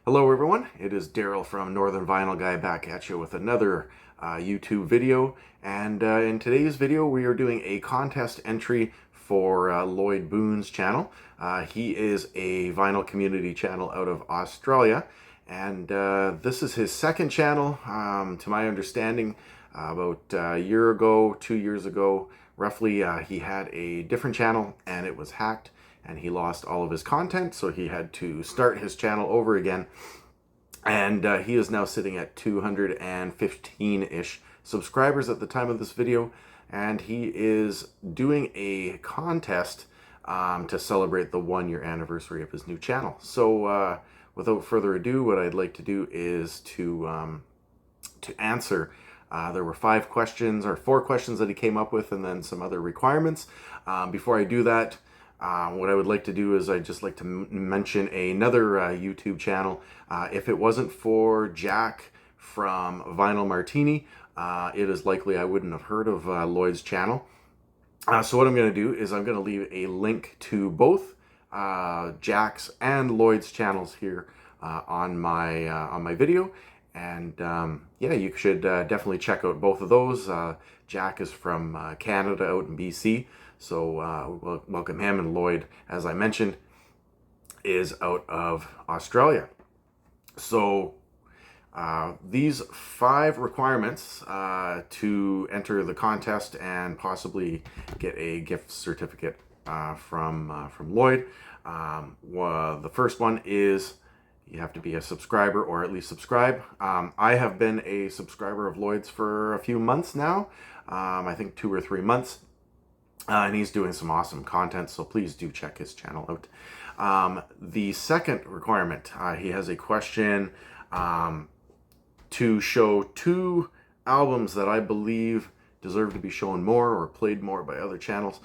Hello everyone, it is Daryl from Northern Vinyl Guy back at you with another YouTube video, and in today's video we are doing a contest entry for Lloyd Boon's channel. He is a vinyl community channel out of Australia, and this is his second channel. To my understanding, about a year ago, 2 years ago roughly, he had a different channel and it was hacked and he lost all of his content, so he had to start his channel over again. And he is now sitting at 215-ish subscribers at the time of this video, and he is doing a contest to celebrate the 1-year anniversary of his new channel. So without further ado, what I'd like to do is to answer. There were 4 questions that he came up with, and then some other requirements. Before I do that, what I would like to do is I'd just like to mention another YouTube channel. If it wasn't for Jack from Vinyl Martini, it is likely I wouldn't have heard of Lloyd's channel. So what I'm going to do is I'm going to leave a link to both Jack's and Lloyd's channels here on my video. And yeah, you should definitely check out both of those. Jack is from Canada, out in BC. So we'll welcome him, and Lloyd, as I mentioned, is out of Australia. So these 5 requirements to enter the contest and possibly get a gift certificate from Lloyd. The first one is you have to be a subscriber, or at least subscribe. I have been a subscriber of Lloyd's for a few months now. I think 2 or 3 months. And he's doing some awesome content, so please do check his channel out. The second requirement, he has a question to show 2 albums that I believe deserve to be shown more or played more by other channels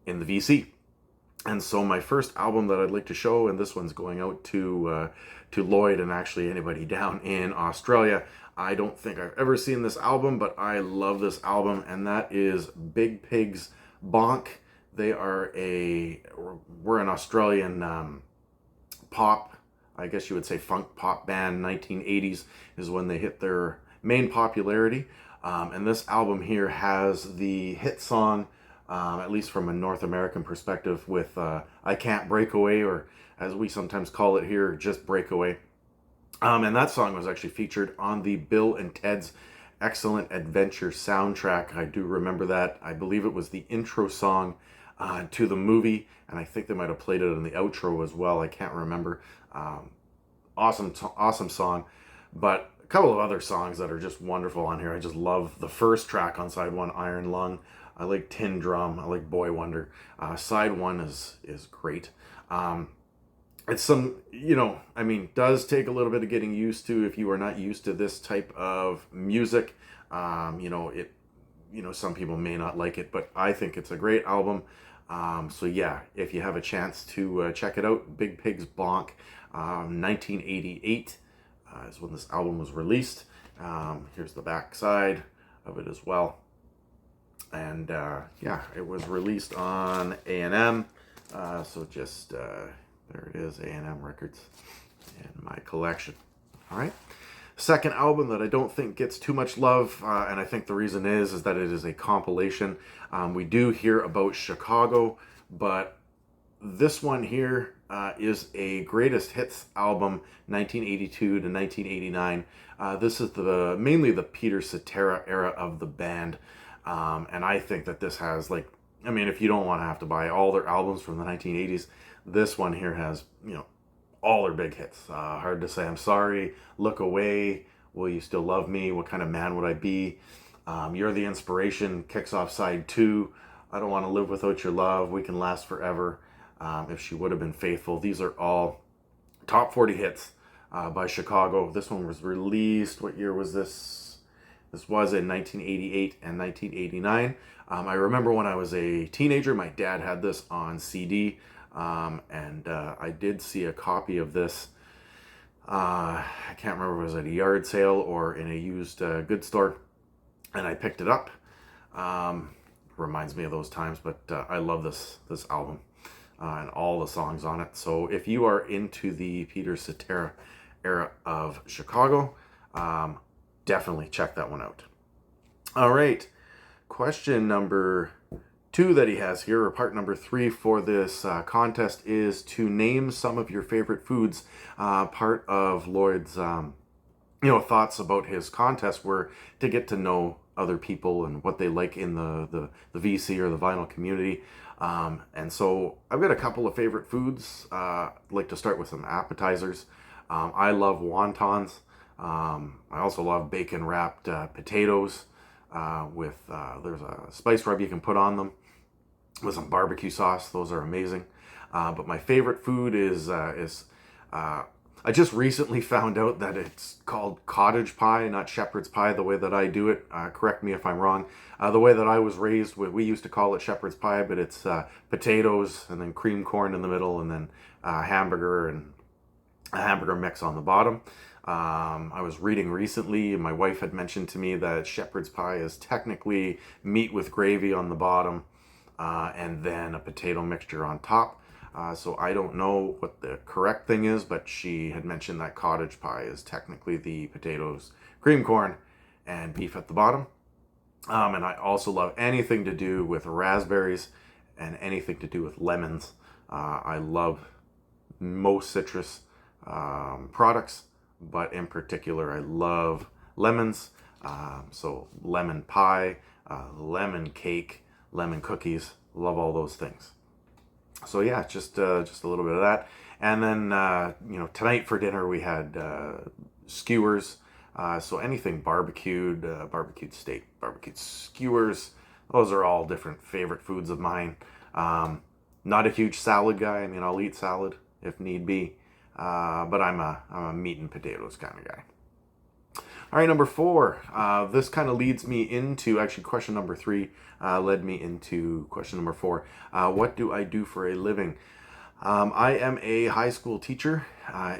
in the VC. And so my first album that I'd like to show, and this one's going out to Lloyd and actually anybody down in Australia. I don't think I've ever seen this album, but I love this album, and that is Big Pig's Bonk. We're an Australian pop, I guess you would say funk pop band. 1980s is when they hit their main popularity. And this album here has the hit song, at least from a North American perspective, with I Can't Break Away, or as we sometimes call it here, just Breakaway. And that song was actually featured on the Bill and Ted's Excellent Adventure soundtrack. I do remember that. I believe it was the intro song to the movie, and I think they might have played it in the outro as well. I can't remember. Awesome song. But a couple of other songs that are just wonderful on here. I just love the first track on side 1, Iron Lung. I like Tin Drum. I like Boy Wonder. Side 1 is great. It's some, does take a little bit of getting used to if you are not used to this type of music. Some people may not like it, but I think it's a great album. So yeah, if you have a chance to check it out, Big Pig's Bonk, 1988 is when this album was released. Here's the back side of it as well. And yeah, it was released on A&M. So just there it is, A&M Records in my collection. All right. Second album that I don't think gets too much love, and I think the reason is that it is a compilation. We do hear about Chicago, but this one here is a greatest hits album, 1982 to 1989. This is mainly the Peter Cetera era of the band, and I think that this has, if you don't want to have to buy all their albums from the 1980s, this one here has, all their big hits. Hard to Say I'm Sorry, Look Away, Will You Still Love Me, What Kind of Man Would I Be, You're the Inspiration kicks off side 2, I Don't Want to Live Without Your Love, We Can Last Forever, If She Would Have Been Faithful. These are all top 40 hits by Chicago. This one was released, what year was this? This was in 1988 and 1989. I remember when I was a teenager, my dad had this on CD. And I did see a copy of this. I can't remember if it was at a yard sale or in a used goods store, and I picked it up. Reminds me of those times, but I love this album. and all the songs on it. So if you are into the Peter Cetera era of Chicago, definitely check that one out. All right, question number 2 that he has here, or part number 3 for this contest, is to name some of your favorite foods. Part of Lloyd's thoughts about his contest were to get to know other people and what they like in the VC or the vinyl community. And so I've got a couple of favorite foods. I'd like to start with some appetizers. I love wontons. I also love bacon wrapped potatoes with there's a spice rub you can put on them with some barbecue sauce. Those are amazing. But my favorite food is I just recently found out that it's called cottage pie, not shepherd's pie, the way that I do it. Correct me if I'm wrong. The way that I was raised, we used to call it shepherd's pie, but it's potatoes and then cream corn in the middle, and then hamburger and a hamburger mix on the bottom. I was reading recently, my wife had mentioned to me that shepherd's pie is technically meat with gravy on the bottom, and then a potato mixture on top. So I don't know what the correct thing is, but she had mentioned that cottage pie is technically the potatoes, cream corn, and beef at the bottom. And I also love anything to do with raspberries and anything to do with lemons. I love most citrus products, but in particular I love lemons. So lemon pie, lemon cake, lemon cookies, love all those things. So yeah, just a little bit of that. And then tonight for dinner we had skewers. So anything barbecued, barbecued steak, barbecued skewers, those are all different favorite foods of mine. Not a huge salad guy. I mean, I'll eat salad if need be, but I'm a meat and potatoes kind of guy. All right, number 4. This kind of leads me into, actually question number 3 led me into question number 4. What do I do for a living? I am a high school teacher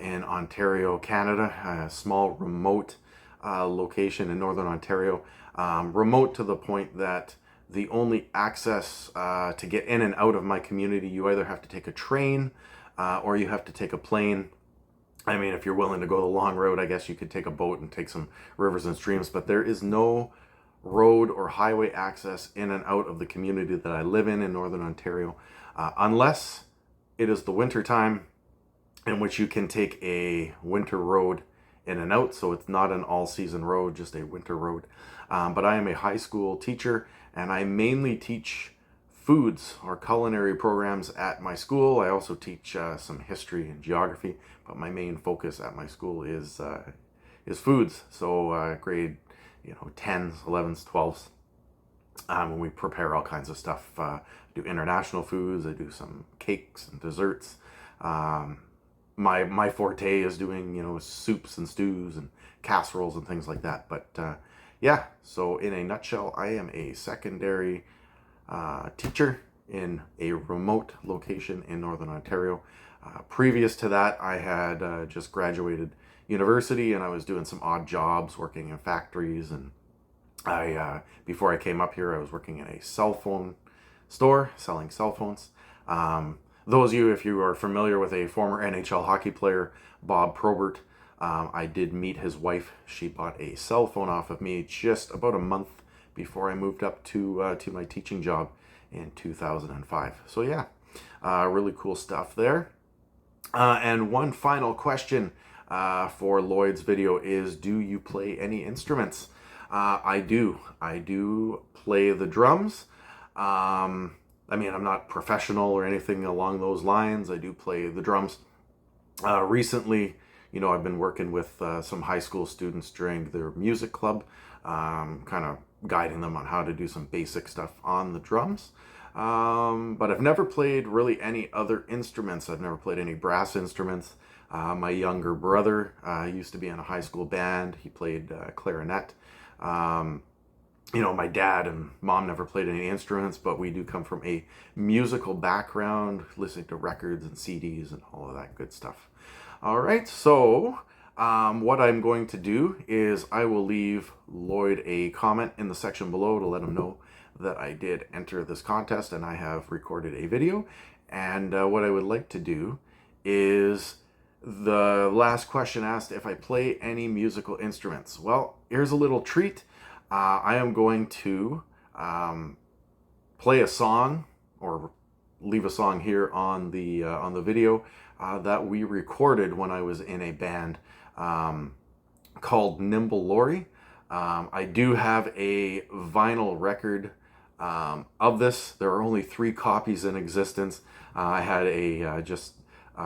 in Ontario, Canada, a small remote location in Northern Ontario. Remote to the point that the only access to get in and out of my community, you either have to take a train or you have to take a plane. I mean, if you're willing to go the long road, I guess you could take a boat and take some rivers and streams, but there is no road or highway access in and out of the community that I live in Northern Ontario, unless it is the winter time, in which you can take a winter road in and out. So it's not an all-season road, just a winter road. But I am a high school teacher, and I mainly teach foods or culinary programs at my school. I also teach some history and geography, but my main focus at my school is foods. So grade 10s, 11s, 12s. When we prepare all kinds of stuff, do international foods. I do some cakes and desserts. My forte is doing soups and stews and casseroles and things like that. But yeah, so in a nutshell, I am a secondary teacher in a remote location in Northern Ontario. Previous to that, I had just graduated university, and I was doing some odd jobs, working in factories, and before I came up here, I was working in a cell phone store selling cell phones. Those of you, if you are familiar with a former NHL hockey player, Bob Probert, I did meet his wife. She bought a cell phone off of me just about a month before I moved up to my teaching job in 2005. So yeah, really cool stuff there. And one final question for Lloyd's video is, do you play any instruments? I do. I do play the drums. I mean, I'm not professional or anything along those lines. I do play the drums. Recently, I've been working with some high school students during their music club, kind of guiding them on how to do some basic stuff on the drums. But I've never played really any other instruments. I've never played any brass instruments. My younger brother used to be in a high school band. He played clarinet. My dad and mom never played any instruments, but we do come from a musical background, listening to records and CDs and all of that good stuff. All right, so what I'm going to do is I will leave Lloyd a comment in the section below to let him know that I did enter this contest and I have recorded a video. And what I would like to do is the last question asked if I play any musical instruments. Well, here's a little treat. I am going to play a song, or leave a song here on the video that we recorded when I was in a band called Nimble Lorry. I do have a vinyl record of this. There are only 3 copies in existence. I had a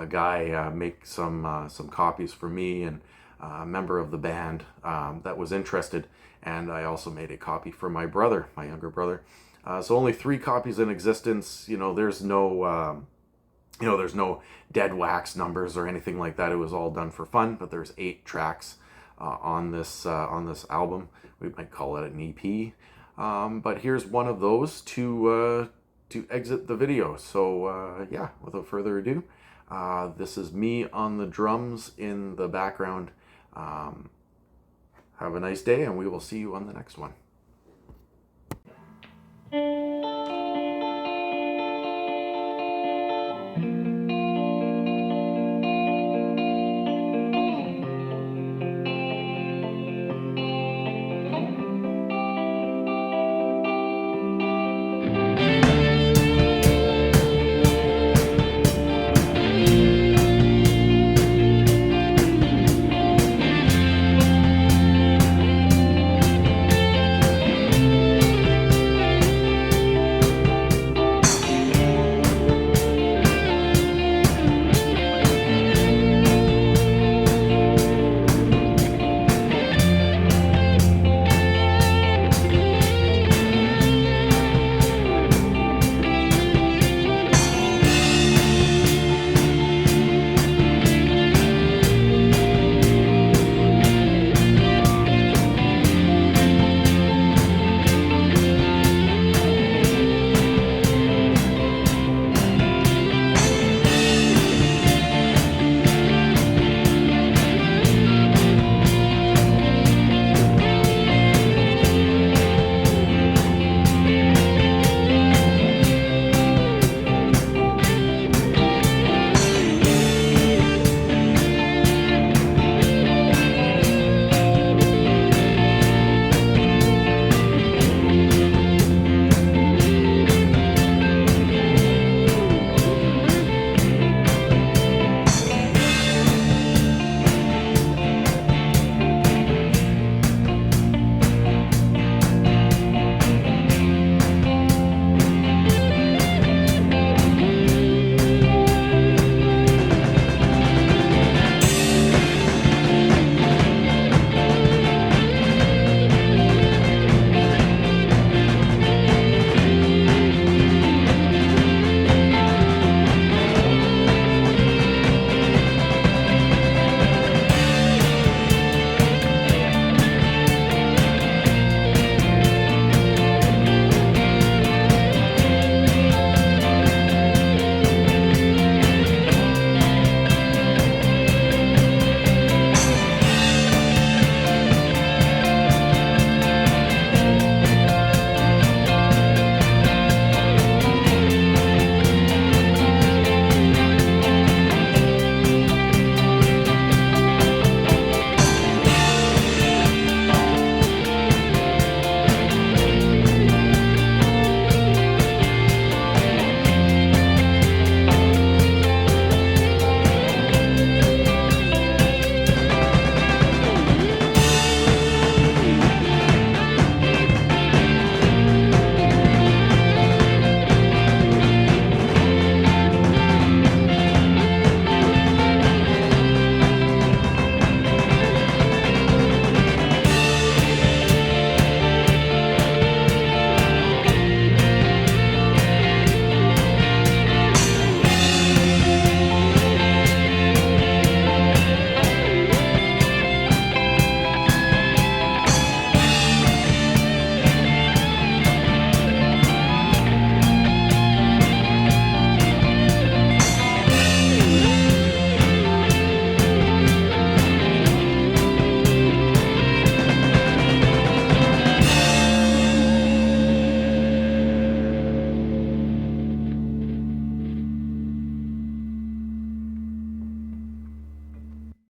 guy make some copies for me, and a member of the band that was interested, and I also made a copy for my brother, my younger brother. So only 3 copies in existence. There's no there's no dead wax numbers or anything like that. It was all done for fun. But there's 8 tracks on this album. We might call it an EP. But here's one of those to exit the video. So yeah, without further ado, this is me on the drums in the background. Have a nice day, and we will see you on the next one.